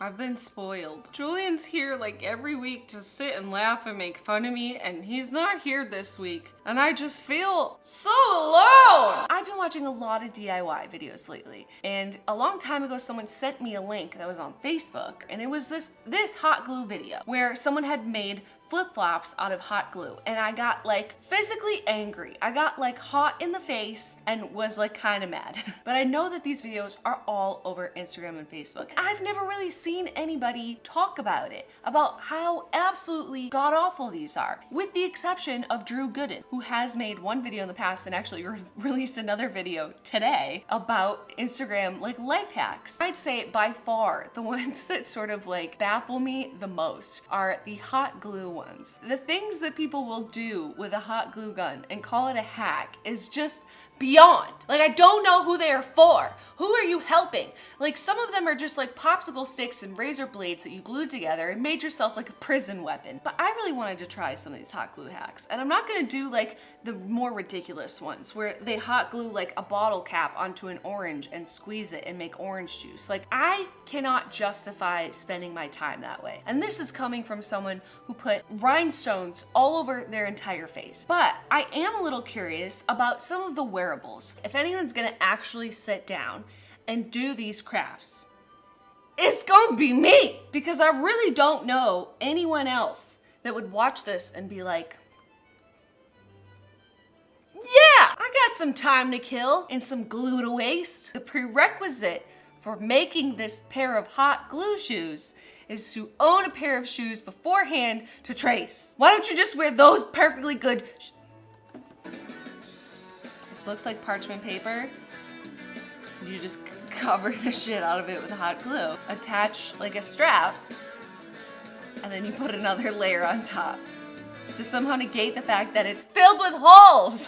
I've been spoiled. Julian's here like every week to sit and laugh and make fun of me, and he's not here this week. And I just feel so alone. I've been watching a lot of DIY videos lately, and a long time ago someone sent me a link that was on Facebook, and it was this hot glue video where someone had made flip-flops out of hot glue, and I got like physically angry. I got like hot in the face and was like kind of mad. But I know that these videos are all over Instagram and Facebook. I've never really seen anybody talk about it, about how absolutely god-awful these are, with the exception of Guddu, who has made one video in the past and actually released another video today about Instagram like life hacks. I'd say by far the ones that sort of like baffle me the most are the hot glue ones. The things that people will do with a hot glue gun and call it a hack is just beyond. Like, I don't know who they are for. Who are you helping? Like, some of them are just like popsicle sticks and razor blades that you glued together and made yourself like a prison weapon. But I really wanted to try some of these hot glue hacks, and I'm not gonna do like the more ridiculous ones where they hot glue like a bottle cap onto an orange and squeeze it and make orange juice. Like, I cannot justify spending my time that way. And this is coming from someone who put rhinestones all over their entire face. But I am a little curious about some of the wearables. If anyone's gonna actually sit down and do these crafts, it's gonna be me, because I really don't know anyone else that would watch this and be like, yeah, I got some time to kill and some glue to waste. The prerequisite for making this pair of hot glue shoes is to own a pair of shoes beforehand to trace. Why don't you just wear those perfectly good looks like parchment paper. You just cover the shit out of it with hot glue. Attach like a strap, and then you put another layer on top to somehow negate the fact that it's filled with holes.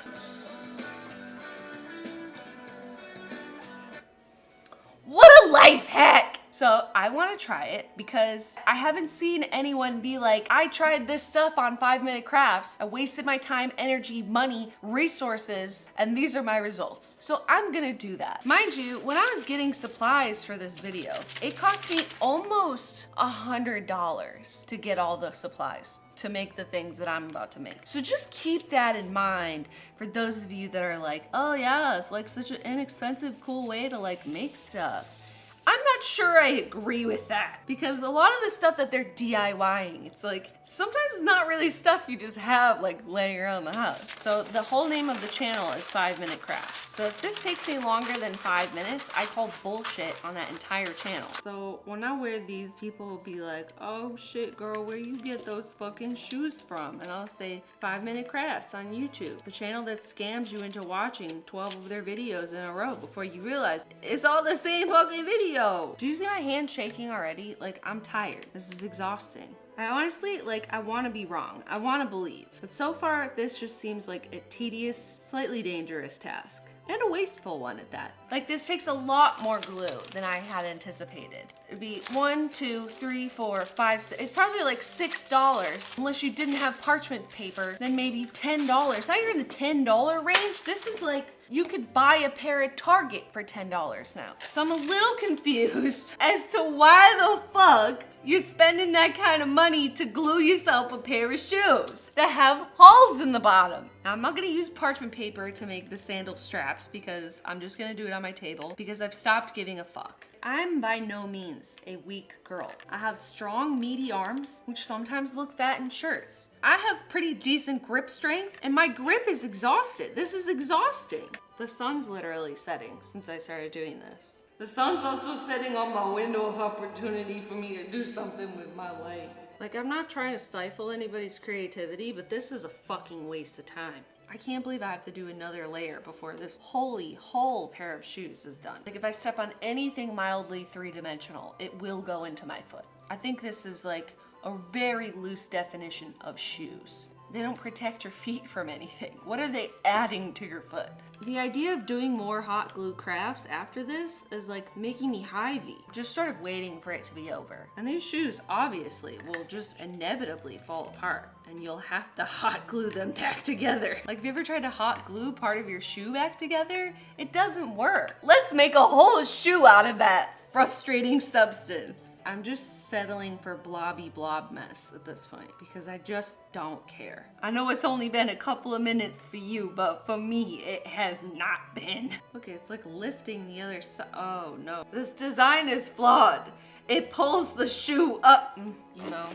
What a life hack! So I want to try it because I haven't seen anyone be like, I tried this stuff on 5-minute crafts. I wasted my time, energy, money, resources, and these are my results. So I'm gonna do that. Mind you, when I was getting supplies for this video, it cost me almost $100 to get all the supplies to make the things that I'm about to make. So just keep that in mind for those of you that are like, oh yeah, it's like such an inexpensive, cool way to like make stuff. I'm not sure I agree with that, because a lot of the stuff that they're DIYing, it's like sometimes not really stuff you just have like laying around the house. So the whole name of the channel is 5-Minute Crafts. So if this takes me longer than 5 minutes, I call bullshit on that entire channel. So when I wear these, people will be like, oh shit girl, where you get those fucking shoes from? And I'll say 5-Minute Crafts on YouTube, the channel that scams you into watching 12 of their videos in a row before you realize it's all the same fucking video. Do you see my hand shaking already? Like, I'm tired. This is exhausting. I honestly, like, I want to be wrong. I want to believe. But so far, this just seems like a tedious, slightly dangerous task. And a wasteful one at that. Like, this takes a lot more glue than I had anticipated. It'd be 1, 2, 3, 4, 5, 6. It's probably like $6. Unless you didn't have parchment paper, then maybe $10. Now you're in the $10 range. This is like, you could buy a pair at Target for $10 now. So I'm a little confused as to why the fuck you're spending that kind of money to glue yourself a pair of shoes that have holes in the bottom. Now, I'm not gonna use parchment paper to make the sandal straps because I'm just gonna do it on my table because I've stopped giving a fuck. I'm by no means a weak girl. I have strong, meaty arms, which sometimes look fat in shirts. I have pretty decent grip strength, and my grip is exhausted. This is exhausting. The sun's literally setting since I started doing this. The sun's also setting on my window of opportunity for me to do something with my life. Like, I'm not trying to stifle anybody's creativity, but this is a fucking waste of time. I can't believe I have to do another layer before this whole pair of shoes is done. Like, if I step on anything mildly three-dimensional, it will go into my foot. I think this is like a very loose definition of shoes. They don't protect your feet from anything. What are they adding to your foot? The idea of doing more hot glue crafts after this is like making me hivey. Just sort of waiting for it to be over. And these shoes obviously will just inevitably fall apart and you'll have to hot glue them back together. Like, have you ever tried to hot glue part of your shoe back together? It doesn't work. Let's make a whole shoe out of that frustrating substance. I'm just settling for blobby blob mess at this point because I just don't care. I know it's only been a couple of minutes for you, but for me, it has not been. Okay, it's like lifting the other side. Oh no, this design is flawed. It pulls the shoe up, you know.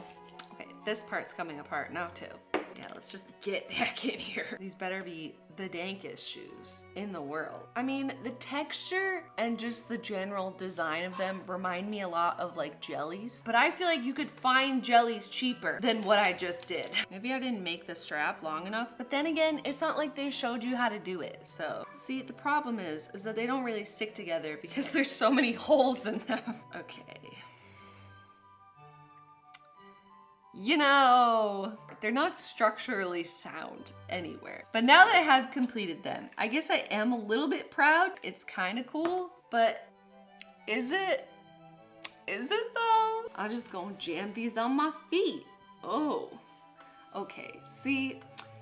Okay, this part's coming apart now too. Yeah, let's just get back in here. These better be the dankest shoes in the world. I mean, the texture and just the general design of them remind me a lot of like jellies, but I feel like you could find jellies cheaper than what I just did. Maybe I didn't make the strap long enough, but then again, it's not like they showed you how to do it. So see, the problem is that they don't really stick together because there's so many holes in them. Okay. You know, they're not structurally sound anywhere. But now that I have completed them, I guess I am a little bit proud. It's kind of cool, but is it? Is it though? I'll just go and jam these on my feet. Oh, okay. See,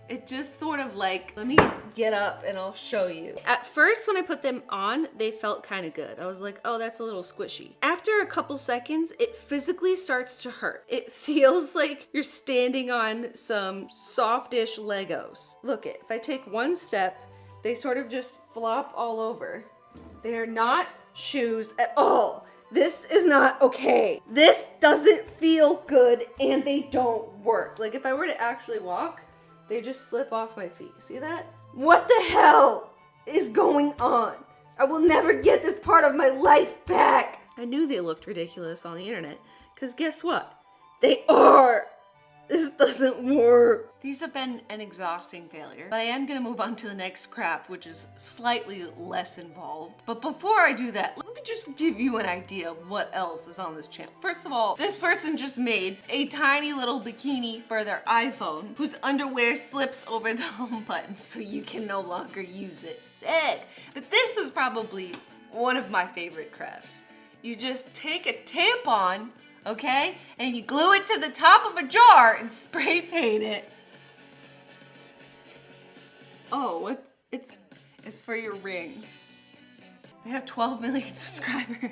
it just sort of like, let me get up and I'll show you. At first, when I put them on, they felt kind of good. I was like, oh, that's a little squishy. After a couple seconds, it physically starts to hurt. It feels like you're standing on some softish Legos. Look it, if I take one step, they sort of just flop all over. They are not shoes at all. This is not okay. This doesn't feel good and they don't work. Like if I were to actually walk, they just slip off my feet. See that? What the hell is going on? I will never get this part of my life back. I knew they looked ridiculous on the internet, because guess what? They are. This doesn't work. These have been an exhausting failure, but I am gonna move on to the next craft, which is slightly less involved. But before I do that, let me just give you an idea of what else is on this channel. First of all, this person just made a tiny little bikini for their iPhone whose underwear slips over the home button so you can no longer use it. Sick. But this is probably one of my favorite crafts. You just take a tampon, okay? And you glue it to the top of a jar and spray paint it. Oh, what? It's for your rings. They have 12 million subscribers.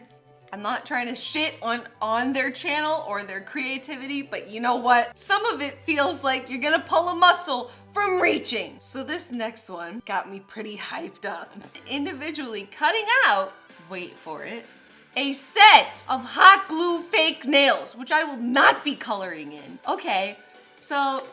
I'm not trying to shit on their channel or their creativity, but you know what? Some of it feels like you're gonna pull a muscle from reaching. So this next one got me pretty hyped up. Individually cutting out, wait for it, a set of hot glue fake nails, which I will not be coloring in. Okay, so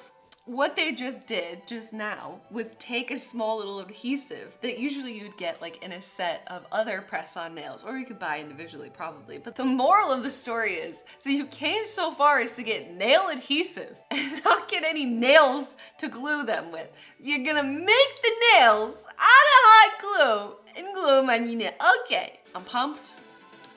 what they just did just now was take a small little adhesive that usually you'd get like in a set of other press-on nails, or you could buy individually probably. But the moral of the story is, so you came so far as to get nail adhesive and not get any nails to glue them with. You're gonna make the nails out of hot glue and glue them on your nail. Okay, I'm pumped.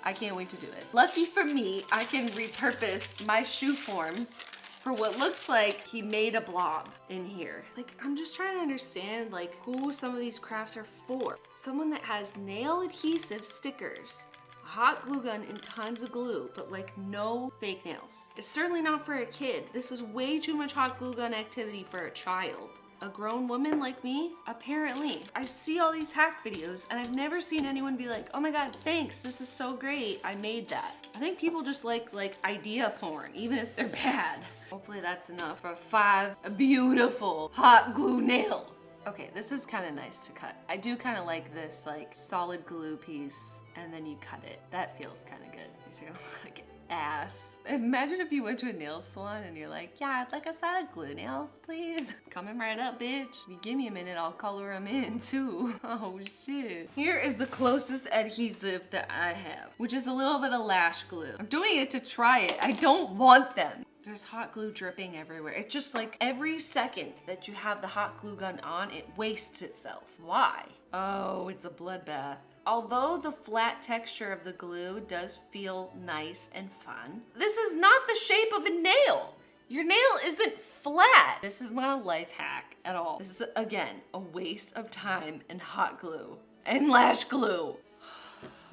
I can't wait to do it. Lucky for me, I can repurpose my shoe forms for what looks like he made a blob in here. Like, I'm just trying to understand like who some of these crafts are for. Someone that has nail adhesive stickers, a hot glue gun and tons of glue, but like no fake nails. It's certainly not for a kid. This is way too much hot glue gun activity for a child. A grown woman like me? Apparently. I see all these hack videos and I've never seen anyone be like, oh my god, thanks, this is so great, I made that. I think people just like idea porn, even if they're bad. Hopefully that's enough for 5 beautiful hot glue nails. Okay, this is kind of nice to cut. I do kind of like this like solid glue piece and then you cut it. That feels kind of good. So you don't look like ass. Imagine if you went to a nail salon and you're like, yeah, I'd like a set of glue nails, please. Coming right up, bitch. If you give me a minute, I'll color them in too. Oh shit. Here is the closest adhesive that I have, which is a little bit of lash glue. I'm doing it to try it. I don't want them. There's hot glue dripping everywhere. It's just like every second that you have the hot glue gun on, it wastes itself. Why? Oh, it's a bloodbath. Although the flat texture of the glue does feel nice and fun, this is not the shape of a nail. Your nail isn't flat. This is not a life hack at all. This is, again, a waste of time and hot glue and lash glue.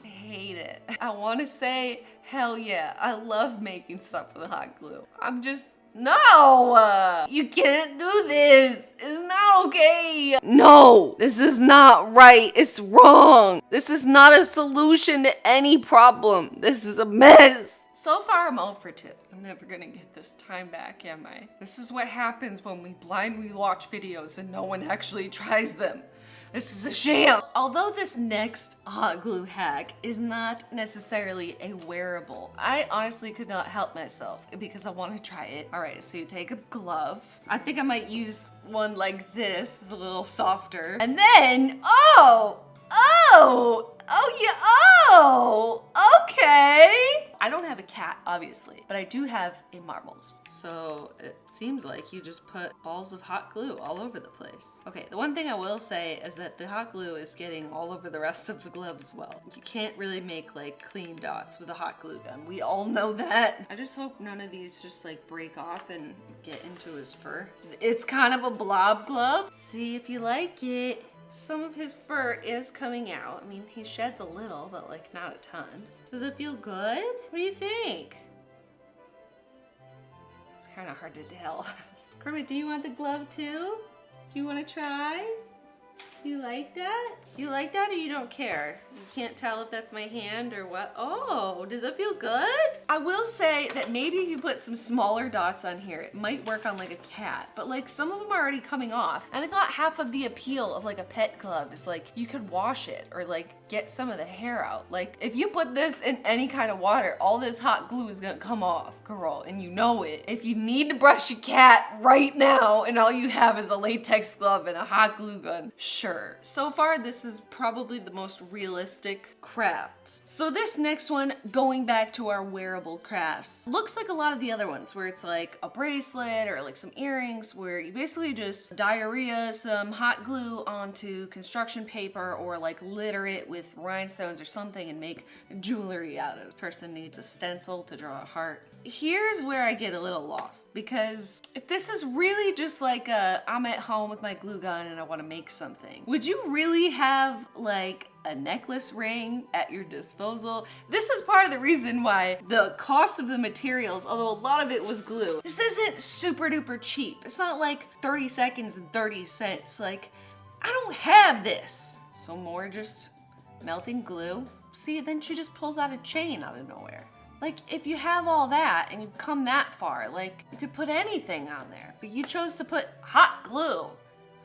I hate it. I want to say, hell yeah, I love making stuff with hot glue. I'm just No, you can't do this. It's not okay. No, this is not right. It's wrong. This is not a solution to any problem. This is a mess. So far, I'm 0 for 2. I'm never gonna get this time back, am I? This is what happens when we blindly watch videos and no one actually tries them. This is a sham. Although this next hot glue hack is not necessarily a wearable, I honestly could not help myself because I want to try it. All right, so you take a glove. I think I might use one like this. It's a little softer. And then, okay. I don't have a cat, obviously, but I do have a marbles. So it seems like you just put balls of hot glue all over the place. Okay, the one thing I will say is that the hot glue is getting all over the rest of the glove as well. You can't really make like clean dots with a hot glue gun. We all know that. I just hope none of these just like break off and get into his fur. It's kind of a blob glove. See if you like it. Some of his fur is coming out. I mean, he sheds a little, but like not a ton. Does it feel good? What do you think? It's kind of hard to tell. Kermit, do you want the glove too? Do you want to try? Do you like that? You like that or you don't care? You can't tell if that's my hand or what? Oh, does it feel good? I will say that maybe if you put some smaller dots on here, it might work on like a cat, but like some of them are already coming off. And I thought half of the appeal of like a pet glove is like you could wash it or like get some of the hair out. Like if you put this in any kind of water, all this hot glue is gonna come off, girl, and you know it. If you need to brush your cat right now and all you have is a latex glove and a hot glue gun, sure. So far, this is probably the most realistic craft. So this next one, going back to our wearable crafts, looks like a lot of the other ones where it's like a bracelet or like some earrings where you basically just diarrhea some hot glue onto construction paper or like litter it with rhinestones or something and make jewelry out of it. This person needs a stencil to draw a heart. Here's where I get a little lost because if this is really just like I'm at home with my glue gun and I want to make something, would you really have like a necklace ring at your disposal? This is part of the reason why the cost of the materials, although a lot of it was glue, this isn't super duper cheap. It's not like 30 seconds and 30 cents. Like, I don't have this. So more just melting glue. See, then she just pulls out a chain out of nowhere. Like, if you have all that and you've come that far, like, you could put anything on there. But you chose to put hot glue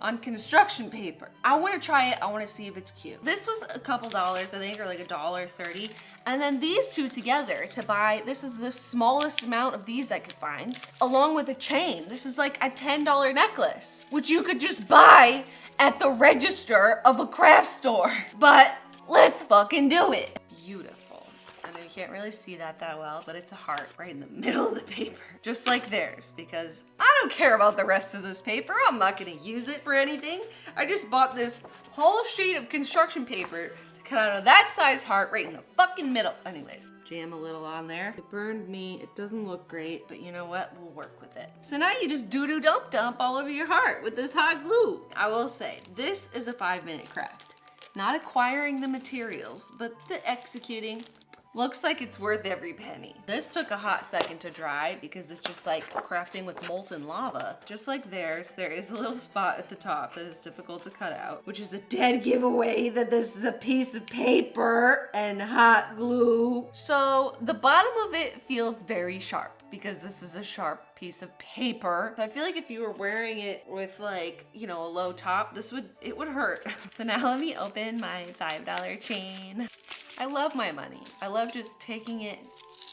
on construction paper. I want to try it. I want to see if it's cute. This was a couple dollars, I think, or like $1.30. And then these two together to buy, this is the smallest amount of these I could find, along with a chain. This is like a $10 necklace, which you could just buy at the register of a craft store. But let's fucking do it. Beautiful. I know you can't really see that well, but it's a heart right in the middle of the paper, just like theirs, because I don't care about the rest of this paper. I'm not gonna use it for anything. I just bought this whole sheet of construction paper to cut out of that size heart right in the fucking middle. Anyways, jam a little on there. It burned me. It doesn't look great, but you know what? We'll work with it. So now you just doo-doo dump all over your heart with this hot glue. I will say, this is a 5-minute craft. Not acquiring the materials, but the executing. Looks like it's worth every penny. This took a hot second to dry because it's just like crafting with molten lava. Just like theirs, there is a little spot at the top that is difficult to cut out, which is a dead giveaway that this is a piece of paper and hot glue. So the bottom of it feels very sharp because this is a sharp piece of paper. So I feel like if you were wearing it with like, you know, a low top, it would hurt. So now let me open my $5 chain. I love my money. I love just taking it,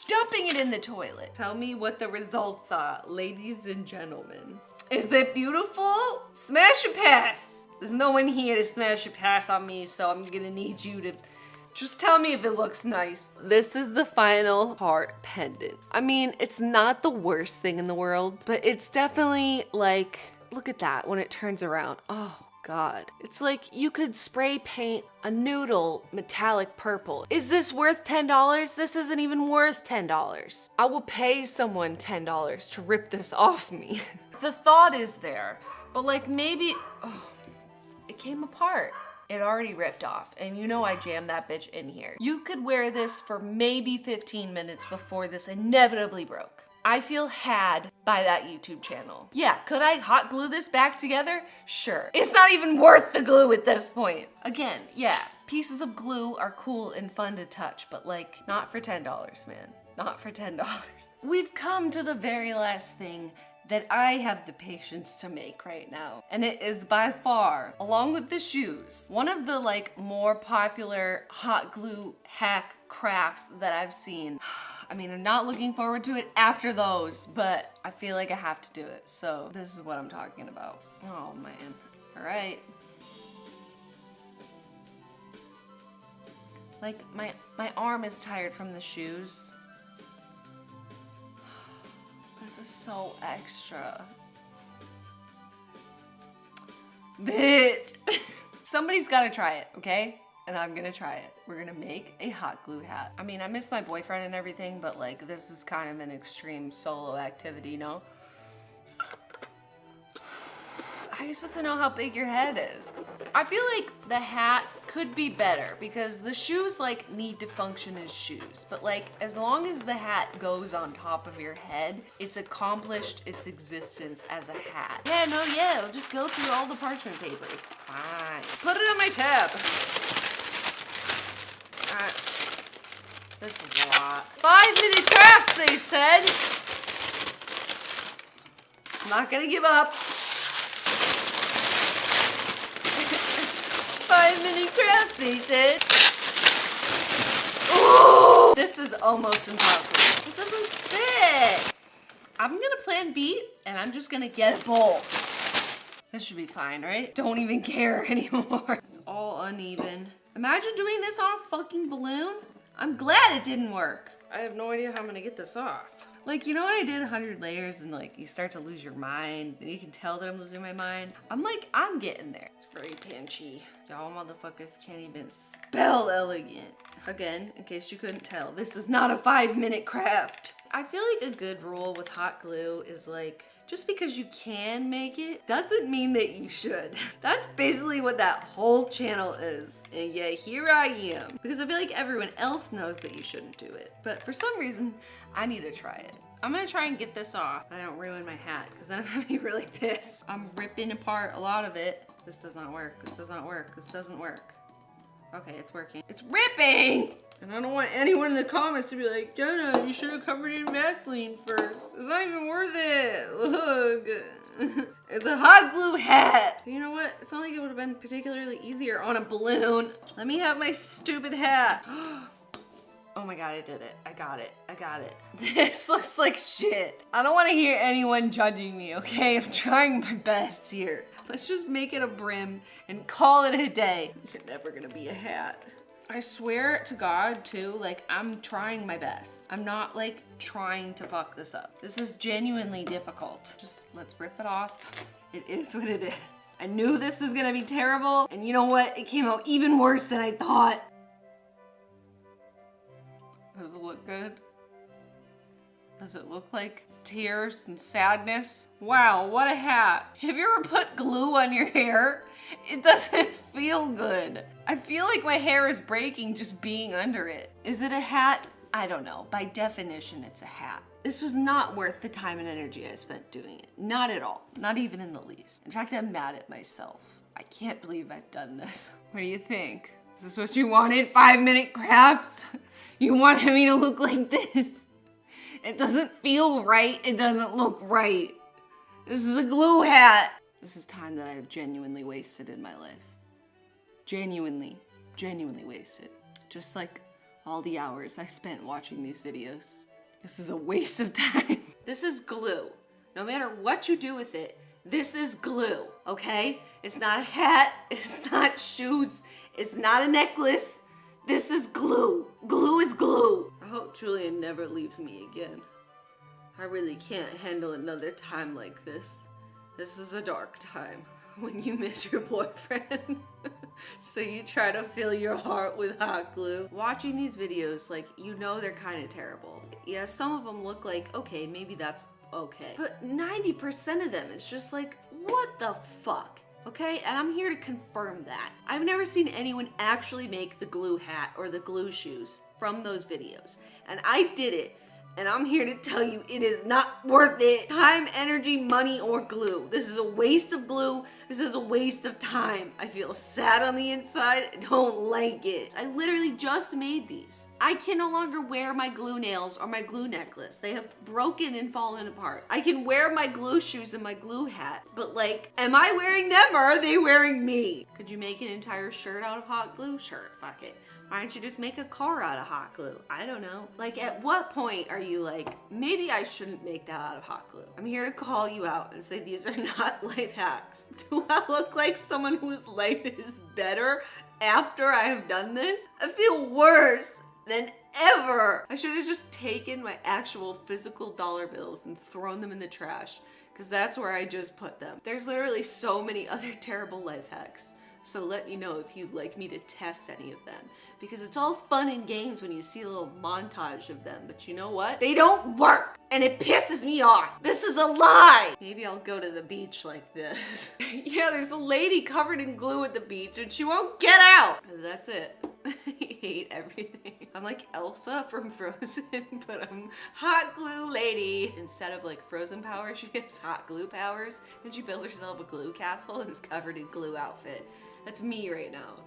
dumping it in the toilet. Tell me what the results are, ladies and gentlemen. Is it beautiful? Smash a pass. There's no one here to smash a pass on me, so I'm gonna need you to just tell me if it looks nice. This is the final heart pendant. I mean, it's not the worst thing in the world, but it's definitely like, look at that when it turns around. Oh God. It's like you could spray paint a noodle metallic purple. Is this worth $10? This isn't even worth $10. I will pay someone $10 to rip this off me. The thought is there, but like maybe, it came apart. It already ripped off, and you know I jammed that bitch in here. You could wear this for maybe 15 minutes before this inevitably broke. I feel had by that YouTube channel. Yeah, could I hot glue this back together? Sure. It's not even worth the glue at this point. Again, yeah, pieces of glue are cool and fun to touch, but like, not for $10, man. Not for $10. We've come to the very last thing that I have the patience to make right now. And it is by far, along with the shoes, one of the like more popular hot glue hack crafts that I've seen. I mean, I'm not looking forward to it after those, but I feel like I have to do it. So this is what I'm talking about. Oh man, all right. Like my arm is tired from the shoes. This is so extra. Bitch. Somebody's gotta try it, okay? And I'm gonna try it. We're gonna make a hot glue hat. I mean, I miss my boyfriend and everything, but like, this is kind of an extreme solo activity, you know? How are you supposed to know how big your head is? I feel like the hat could be better because the shoes like need to function as shoes, but like as long as the hat goes on top of your head, it's accomplished its existence as a hat. Yeah, no, yeah, it'll just go through all the parchment paper. It's fine. Put it on my tab. This is a lot. 5-minute crafts, they said. I'm not gonna give up. 5-minute crafts, they said. Ooh, this is almost impossible. It doesn't stick. I'm gonna plan B, and I'm just gonna get a bowl. This should be fine, right? Don't even care anymore. It's all uneven. Imagine doing this on a fucking balloon. I'm glad it didn't work. I have no idea how I'm gonna get this off. Like, you know when I did 100 layers and like you start to lose your mind and you can tell that I'm losing my mind? I'm getting there. It's very pinchy. Y'all motherfuckers can't even spell elegant. Again, in case you couldn't tell, this is not a 5-minute craft. I feel like a good rule with hot glue is like, just because you can make it doesn't mean that you should. That's basically what that whole channel is. And yeah, here I am. Because I feel like everyone else knows that you shouldn't do it. But for some reason, I need to try it. I'm gonna try and get this off. I don't ruin my hat, because then I'm gonna be really pissed. I'm ripping apart a lot of it. This does not work, this does not work, this doesn't work. Okay, it's working. It's ripping! And I don't want anyone in the comments to be like, Jenna, you should have covered it in Vaseline first. It's not even worth it. Look. It's a hot glue hat. You know what? It's not like it would have been particularly easier on a balloon. Let me have my stupid hat. Oh my God, I did it. I got it. I got it. This looks like shit. I don't want to hear anyone judging me, okay? I'm trying my best here. Let's just make it a brim and call it a day. You're never gonna be a hat. I swear to God too, like I'm trying my best. I'm not like trying to fuck this up. This is genuinely difficult. Just let's rip it off. It is what it is. I knew this was gonna be terrible, and you know what? It came out even worse than I thought. Does it look good? Does it look like tears and sadness? Wow, what a hat. Have you ever put glue on your hair? It doesn't feel good. I feel like my hair is breaking just being under it. Is it a hat? I don't know. By definition, it's a hat. This was not worth the time and energy I spent doing it. Not at all. Not even in the least. In fact, I'm mad at myself. I can't believe I've done this. What do you think? Is this what you wanted? 5-minute crafts? You wanted me to look like this? It doesn't feel right. It doesn't look right. This is a glue hat. This is time that I have genuinely wasted in my life. Genuinely wasted. Just like all the hours I spent watching these videos. This is a waste of time. This is glue. No matter what you do with it, this is glue, okay? It's not a hat, it's not shoes, it's not a necklace. This is glue. Glue is glue. I hope Julian never leaves me again. I really can't handle another time like this. This is a dark time when you miss your boyfriend. So you try to fill your heart with hot glue. Watching these videos, like, you know they're kind of terrible. Yeah, some of them look like, okay, maybe that's okay. But 90% of them, it's just like, what the fuck? Okay, and I'm here to confirm that. I've never seen anyone actually make the glue hat or the glue shoes from those videos. And I did it And I'm here to tell you it is not worth it. Time, energy, money, or glue. This is a waste of glue. This is a waste of time. I feel sad on the inside. I don't like it. I literally just made these. I can no longer wear my glue nails or my glue necklace. They have broken and fallen apart. I can wear my glue shoes and my glue hat, but like, am I wearing them or are they wearing me? Could you make an entire shirt out of hot glue? Sure, fuck it. Why don't you just make a car out of hot glue? I don't know. Like, at what point are you like, maybe I shouldn't make that out of hot glue? I'm here to call you out and say these are not life hacks. Do I look like someone whose life is better after I have done this? I feel worse than ever. I should have just taken my actual physical dollar bills and thrown them in the trash, because that's where I just put them. There's literally so many other terrible life hacks. So let me know if you'd like me to test any of them, because it's all fun and games when you see a little montage of them, but you know what? They don't work, and it pisses me off. This is a lie. Maybe I'll go to the beach like this. Yeah, there's a lady covered in glue at the beach and she won't get out. That's it. I hate everything. I'm like Elsa from Frozen, but I'm hot glue lady. Instead of like Frozen powers, she has hot glue powers, and she built herself a glue castle and is covered in glue outfit. That's me right now.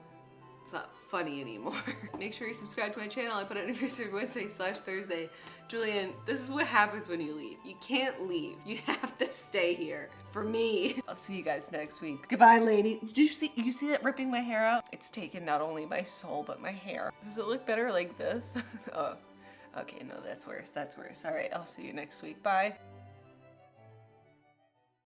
It's not funny anymore. Make sure you subscribe to my channel. I put out news every Wednesday/Thursday. Julian, this is what happens when you leave. You can't leave. You have to stay here. For me. I'll see you guys next week. Goodbye, lady. Did you see that ripping my hair out? It's taken not only my soul, but my hair. Does it look better like this? Oh, okay, no, that's worse. That's worse. All right, I'll see you next week. Bye.